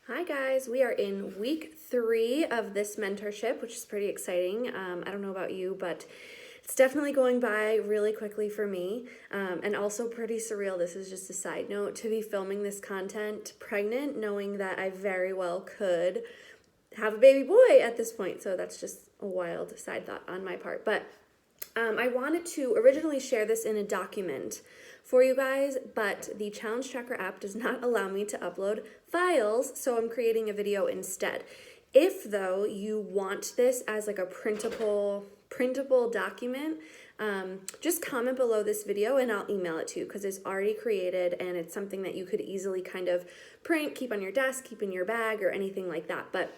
Hi guys, we are in week 3 of this mentorship, which is pretty exciting. I don't know about you, but it's definitely going by really quickly for me, and also pretty surreal. This is just a side note to be filming this content pregnant, knowing that I very well could have a baby boy at this point. So that's just a wild side thought on my part. But I wanted to originally share this in a document for you guys, but the Challenge Tracker app does not allow me to upload files, so I'm creating a video instead. If though you want this as like a printable document, just comment below this video and I'll email it to you because it's already created and it's something that you could easily kind of print, keep on your desk, keep in your bag, or anything like that. But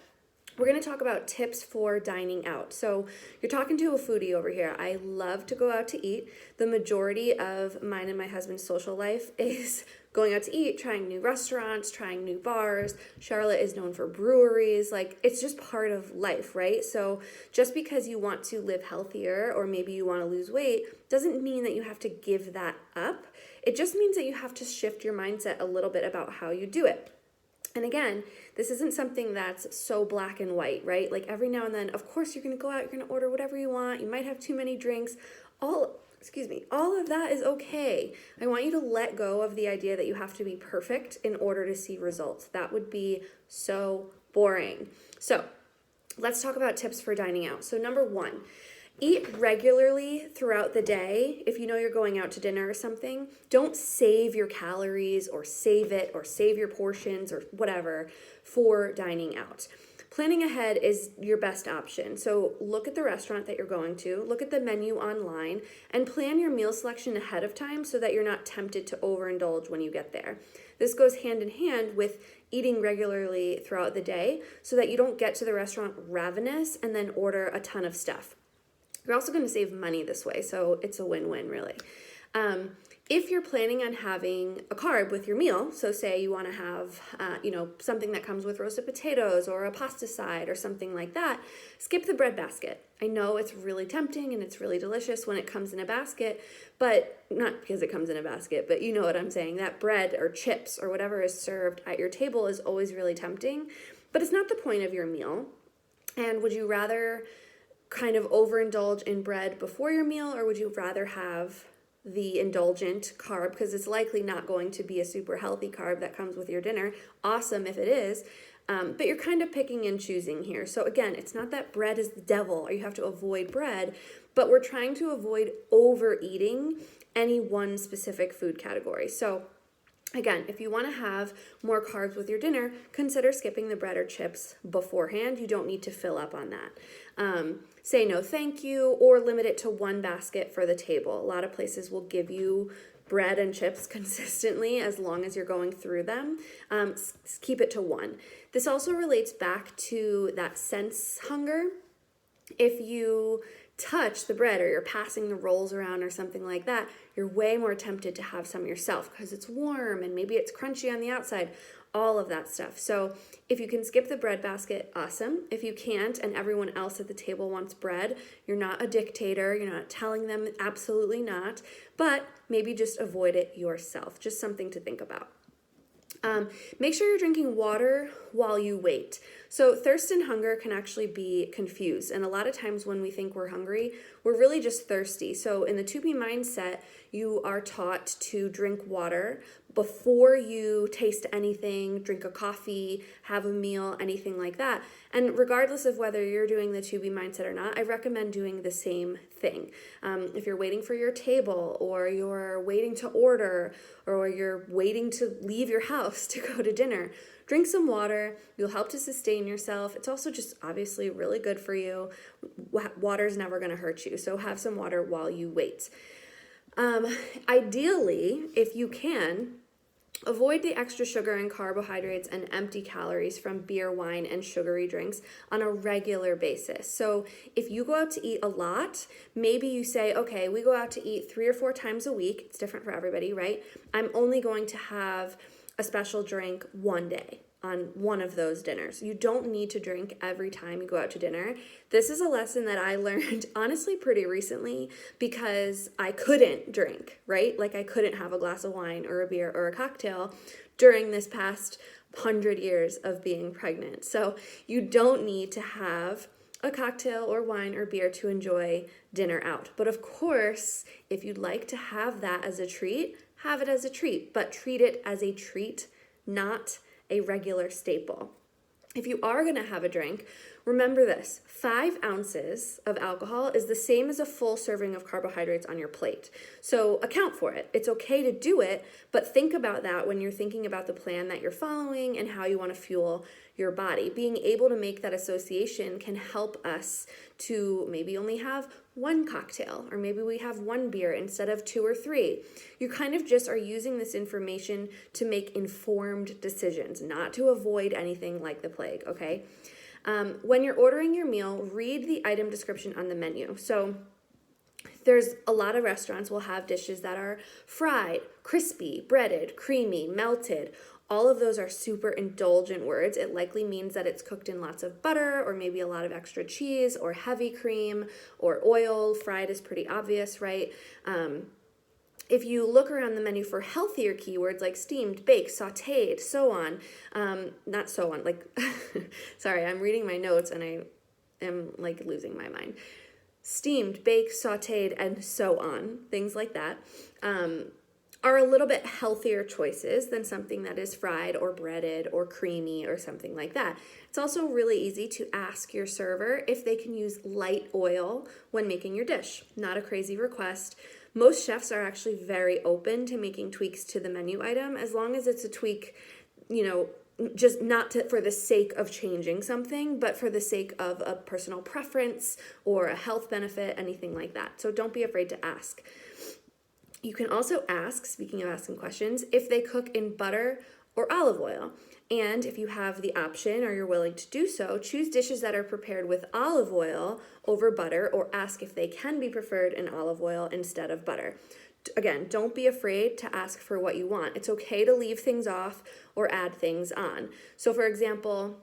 we're going to talk about tips for dining out. So you're talking to a foodie over here. I love to go out to eat. The majority of mine and my husband's social life is going out to eat, trying new restaurants, trying new bars. Charlotte is known for breweries. Like, it's just part of life, right? So just because you want to live healthier or maybe you want to lose weight doesn't mean that you have to give that up. It just means that you have to shift your mindset a little bit about how you do it. And again, this isn't something that's so black and white, right? Like every now and then, of course, you're going to go out, you're going to order whatever you want. You might have too many drinks. All of that is okay. I want you to let go of the idea that you have to be perfect in order to see results. That would be so boring. So let's talk about tips for dining out. So number 1, eat regularly throughout the day. If you know you're going out to dinner or something, don't save your calories or save your portions or whatever for dining out. Planning ahead is your best option. So look at the restaurant that you're going to, look at the menu online, and plan your meal selection ahead of time so that you're not tempted to overindulge when you get there. This goes hand in hand with eating regularly throughout the day so that you don't get to the restaurant ravenous and then order a ton of stuff. You're also going to save money this way, so it's a win-win, really. If you're planning on having a carb with your meal, so say you want to have, something that comes with roasted potatoes or a pasta side or something like that, skip the bread basket. I know it's really tempting and it's really delicious when it comes in a basket, but not because it comes in a basket, but you know what I'm saying. That bread or chips or whatever is served at your table is always really tempting, but it's not the point of your meal. And would you rather kind of overindulge in bread before your meal, or would you rather have the indulgent carb, because it's likely not going to be a super healthy carb that comes with your dinner? Awesome if it is, but you're kind of picking and choosing here. So again, it's not that bread is the devil or you have to avoid bread, but we're trying to avoid overeating any one specific food category. So again, if you want to have more carbs with your dinner, consider skipping the bread or chips beforehand. You don't need to fill up on that. Say no thank you, or limit it to one basket for the table. A lot of places will give you bread and chips consistently as long as you're going through them. Keep it to one. This also relates back to that sense hunger. If you touch the bread or you're passing the rolls around or something like that, you're way more tempted to have some yourself because it's warm and maybe it's crunchy on the outside, all of that stuff. So if you can skip the bread basket, awesome. If you can't and everyone else at the table wants bread, you're not a dictator, you're not telling them absolutely not, but maybe just avoid it yourself. Just something to think about. Make sure you're drinking water while you wait. So thirst and hunger can actually be confused. And a lot of times when we think we're hungry, we're really just thirsty. So in the 2B mindset, you are taught to drink water before you taste anything, drink a coffee, have a meal, anything like that. And regardless of whether you're doing the 2B mindset or not, I recommend doing the same thing. If you're waiting for your table, or you're waiting to order, or you're waiting to leave your house to go to dinner, drink some water. You'll help to sustain yourself. It's also just obviously really good for you. Water's never going to hurt you, so have some water while you wait. Ideally, if you can, avoid the extra sugar and carbohydrates and empty calories from beer, wine, and sugary drinks on a regular basis. So if you go out to eat a lot, maybe you say, okay, we go out to eat 3 or 4 times a week. It's different for everybody, right? I'm only going to have a special drink one day on one of those dinners. You don't need to drink every time you go out to dinner. This is a lesson that I learned honestly pretty recently because I couldn't drink, right? Like I couldn't have a glass of wine or a beer or a cocktail during this past 100 years of being pregnant. So you don't need to have a cocktail or wine or beer to enjoy dinner out. But of course, if you'd like to have that as a treat, have it as a treat, but treat it as a treat, not a regular staple. If you are going to have a drink, remember this: 5 ounces of alcohol is the same as a full serving of carbohydrates on your plate. So account for it. It's okay to do it, but think about that when you're thinking about the plan that you're following and how you want to fuel your body. Being able to make that association can help us to maybe only have 1 cocktail, or maybe we have 1 beer instead of 2 or 3. You kind of just are using this information to make informed decisions, not to avoid anything like the plague, okay? When you're ordering your meal, read the item description on the menu. So there's a lot of restaurants will have dishes that are fried, crispy, breaded, creamy, melted. All of those are super indulgent words. It likely means that it's cooked in lots of butter, or maybe a lot of extra cheese or heavy cream or oil. Fried is pretty obvious, right? If you look around the menu for healthier keywords like steamed, baked, sauteed, so on, not so on, like, sorry, I'm reading my notes and I am like losing my mind. Steamed, baked, sauteed, and so on, things like that, are a little bit healthier choices than something that is fried or breaded or creamy or something like that. It's also really easy to ask your server if they can use light oil when making your dish. Not a crazy request. Most chefs are actually very open to making tweaks to the menu item, as long as it's a tweak, just not for the sake of changing something, but for the sake of a personal preference or a health benefit, anything like that. So don't be afraid to ask. You can also ask, speaking of asking questions, if they cook in butter or olive oil. And if you have the option or you're willing to do so, choose dishes that are prepared with olive oil over butter, or ask if they can be preferred in olive oil instead of butter. Again, don't be afraid to ask for what you want. It's okay to leave things off or add things on. So for example,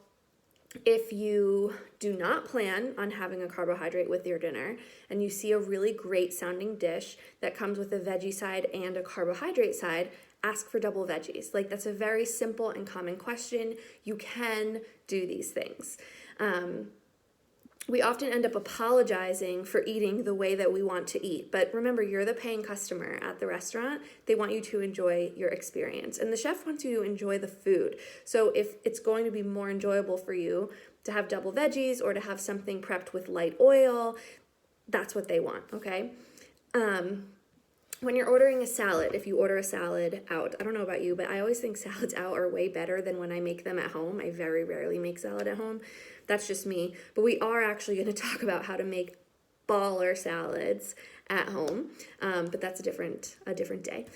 if you do not plan on having a carbohydrate with your dinner and you see a really great sounding dish that comes with a veggie side and a carbohydrate side, ask for double veggies. Like, that's a very simple and common question. You can do these things. We often end up apologizing for eating the way that we want to eat. But remember, you're the paying customer at the restaurant. They want you to enjoy your experience. And the chef wants you to enjoy the food. So if it's going to be more enjoyable for you to have double veggies or to have something prepped with light oil, that's what they want, okay? When you're ordering a salad, if you order a salad out, I don't know about you, but I always think salads out are way better than when I make them at home. I very rarely make salad at home. That's just me. But we are actually going to talk about how to make baller salads at home. But that's a different day.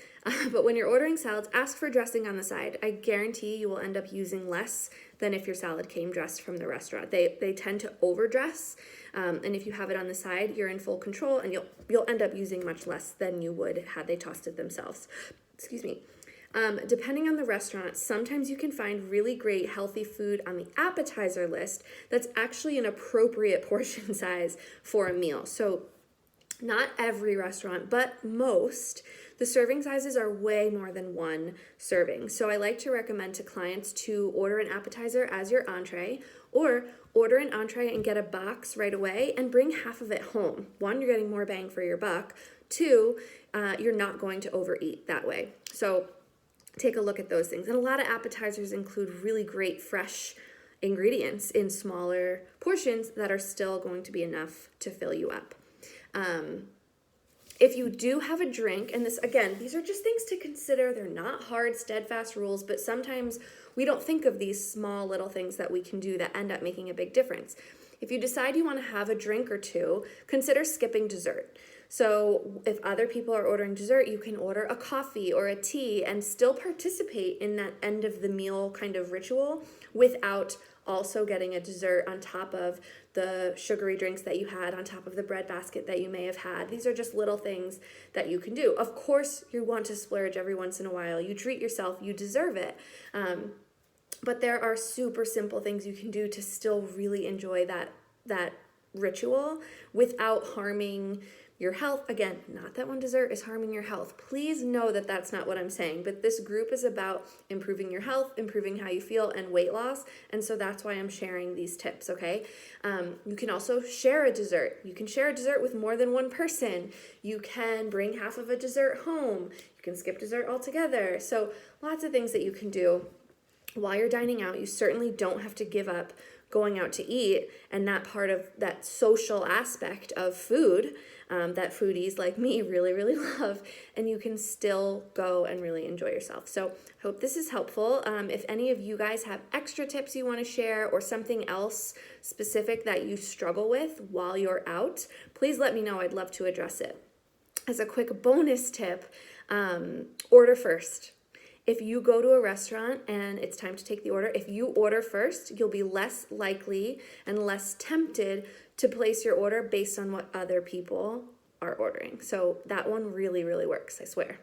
But when you're ordering salads, ask for dressing on the side. I guarantee you will end up using less than if your salad came dressed from the restaurant. They tend to overdress. And if you have it on the side, you're in full control, and you'll end up using much less than you would had they tossed it themselves. Excuse me. Depending on the restaurant, sometimes you can find really great healthy food on the appetizer list that's actually an appropriate portion size for a meal. So not every restaurant, but most, the serving sizes are way more than 1 serving. So I like to recommend to clients to order an appetizer as your entree, or order an entree and get a box right away and bring half of it home. 1, you're getting more bang for your buck. 2, you're not going to overeat that way. So take a look at those things. And a lot of appetizers include really great fresh ingredients in smaller portions that are still going to be enough to fill you up. If you do have a drink, and this, again, these are just things to consider. They're not hard, steadfast rules, but sometimes we don't think of these small little things that we can do that end up making a big difference. If you decide you want to have a drink or two, consider skipping dessert. So if other people are ordering dessert, you can order a coffee or a tea and still participate in that end of the meal kind of ritual without also getting a dessert on top of the sugary drinks that you had, on top of the bread basket that you may have had. These are just little things that you can do. Of course, you want to splurge every once in a while. You treat yourself, you deserve it. But there are super simple things you can do to still really enjoy that ritual without harming your health. Again, not that one dessert is harming your health. Please know that that's not what I'm saying, but this group is about improving your health, improving how you feel, and weight loss. And so that's why I'm sharing these tips, okay? You can also share a dessert. You can share a dessert with more than one person. You can bring half of a dessert home. You can skip dessert altogether. So lots of things that you can do while you're dining out. You certainly don't have to give up going out to eat and that part of that social aspect of food that foodies like me really, really love, and you can still go and really enjoy yourself. So I hope this is helpful. If any of you guys have extra tips you want to share or something else specific that you struggle with while you're out, please let me know. I'd love to address it. As a quick bonus tip, order first. If you go to a restaurant and it's time to take the order, if you order first, you'll be less likely and less tempted to place your order based on what other people are ordering. So that one really, really works, I swear.